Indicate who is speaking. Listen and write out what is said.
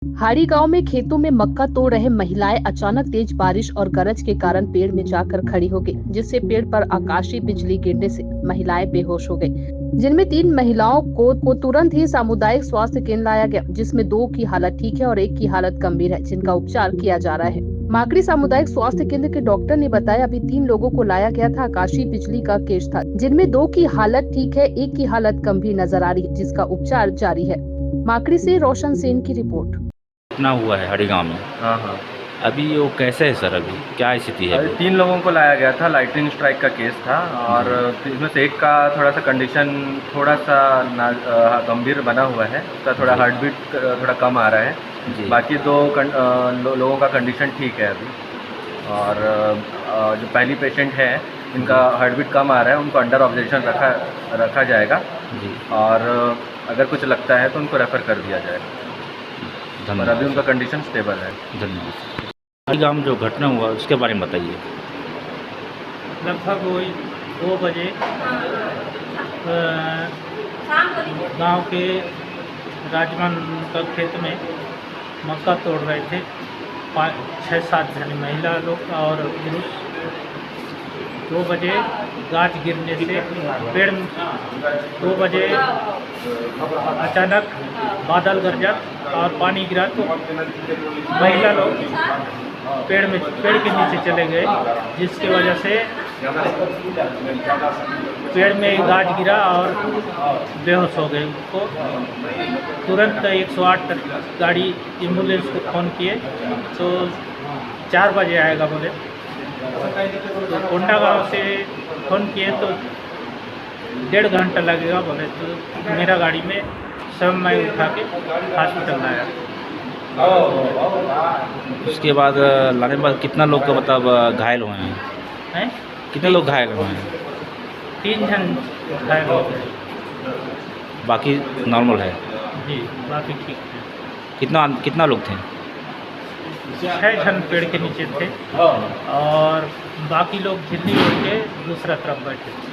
Speaker 1: हाड़ी गांव में खेतों में मक्का तोड़ रहे महिलाएं अचानक तेज बारिश और गरज के कारण पेड़ में जाकर खड़ी हो गई, जिससे पेड़ पर आकाशीय बिजली गिरने से महिलाएं बेहोश हो गई। जिनमें 3 महिलाओं को तुरंत ही सामुदायिक स्वास्थ्य केंद्र लाया गया, जिसमें 2 की हालत ठीक है और 1 की हालत गंभीर है, जिनका उपचार किया जा रहा है। माकड़ी सामुदायिक स्वास्थ्य केंद्र के डॉक्टर ने बताया, अभी 3 लोगों को लाया गया था। आकाशीय बिजली का केस था, जिनमें 2 की हालत ठीक है, 1 की हालत गंभीर नजर आ रही है, जिसका उपचार जारी है। माकड़ी से रोशन सेन की रिपोर्ट।
Speaker 2: घटना हुआ है हड़ी गाँव में।
Speaker 3: हाँ हाँ।
Speaker 2: अभी वो कैसे है सर? अभी क्या स्थिति है?
Speaker 3: अभी 3 लोगों को लाया गया था। लाइटनिंग स्ट्राइक का केस था और इसमें से एक का थोड़ा सा कंडीशन थोड़ा सा गंभीर बना हुआ है। उसका थोड़ा हार्ट बीट थोड़ा कम आ रहा है
Speaker 2: जी।
Speaker 3: बाकी 2 लोगों का कंडीशन ठीक है अभी। और जो पहली पेशेंट है इनका हार्ट बीट कम आ रहा है, उनको अंडर ऑब्जर्वेशन रखा जाएगा
Speaker 2: जी।
Speaker 3: और अगर कुछ लगता है तो उनको रेफ़र कर दिया जाएगा। और
Speaker 2: धन्यवाद।
Speaker 3: अभी उनका कंडीशन स्टेबल है।
Speaker 2: धन्यवाद। हड़ी गाँव में जो घटना हुआ उसके बारे में बताइए।
Speaker 4: लगभग वही 2 बजे गांव के राजमान का खेत में मक्का तोड़ रहे थे 6-7 जन महिला लोग और पुरुष। 2 बजे गाज गिरने से पेड़ 2 बजे अचानक बादल गरजा और पानी गिरा तो महिला लोग पेड़ के नीचे चले गए, जिसकी वजह से पेड़ में गाज गिरा और बेहोश हो गए। उनको तुरंत 108 गाड़ी एम्बुलेंस को फ़ोन किए तो 4 बजे आएगा बोले। तो कोंडा गांव से फ़ोन किए तो 1.5 घंटा लगेगा बोले। तो मेरा गाड़ी में सब मैं उठा के हॉस्पिटल लाया।
Speaker 2: उसके बाद लाने के बाद कितना लोग का मतलब घायल हुए हैं?
Speaker 4: हैं
Speaker 2: कितने लोग घायल हुए हैं?
Speaker 4: 3 जन घायल हो गए।
Speaker 2: बाकी नॉर्मल है?
Speaker 4: जी, बाकी ठीक है।
Speaker 2: कितना लोग थे?
Speaker 4: 6 जन पेड़ के नीचे थे और बाकी लोग झिल्ली ओढ़ के दूसरा तरफ बैठे थे।